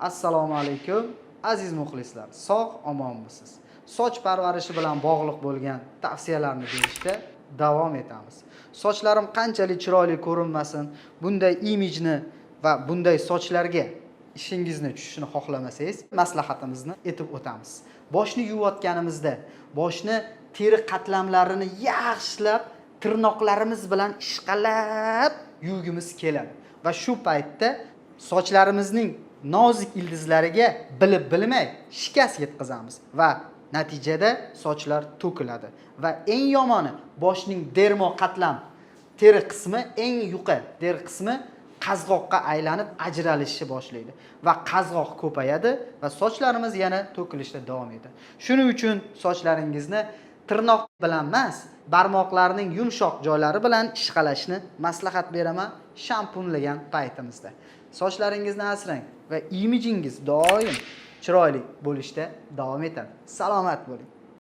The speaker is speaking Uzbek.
Assalomu alaykum aziz muxlislar. Sog' omonmisiz? Soch parvarishi bilan bog'liq bo'lgan tavsiyalarni berishda davom etamiz. Sochlarim qanchalik chiroyli ko'rinmasin, bunday imijni va bunday sochlarga ishingizni tushishini xohlamasangiz, maslahatimizni aytib o'tamiz. Boshni yuvayotganimizda, boshni teri qatlamlarini yaxshilab tirnoqlarimiz bilan ishqalab yuvgimiz keladi va shu paytda sochlarimizning nozik ildizlariga bilib bilmay shikast yetkazamiz va natijada sochlar to'kiladi va eng yomoni boshning dermo qatlam teri qismi eng yuqa deri qismi qazg'oqqa aylanib ajralishni boshlaydi va qazg'oq ko'payadi va sochlarimiz yana to'kilishda davom etadi. Shuning uchun sochlaringizni tirnoq bilan emas, barmoqlarning yumshoq joylari bilan ishqalashni maslahat beraman shampunlagan paytimizda. Sochlaringizni asrang va imijingiz doim chiroyli bo'lishda davom etadi. Salomat bo'ling.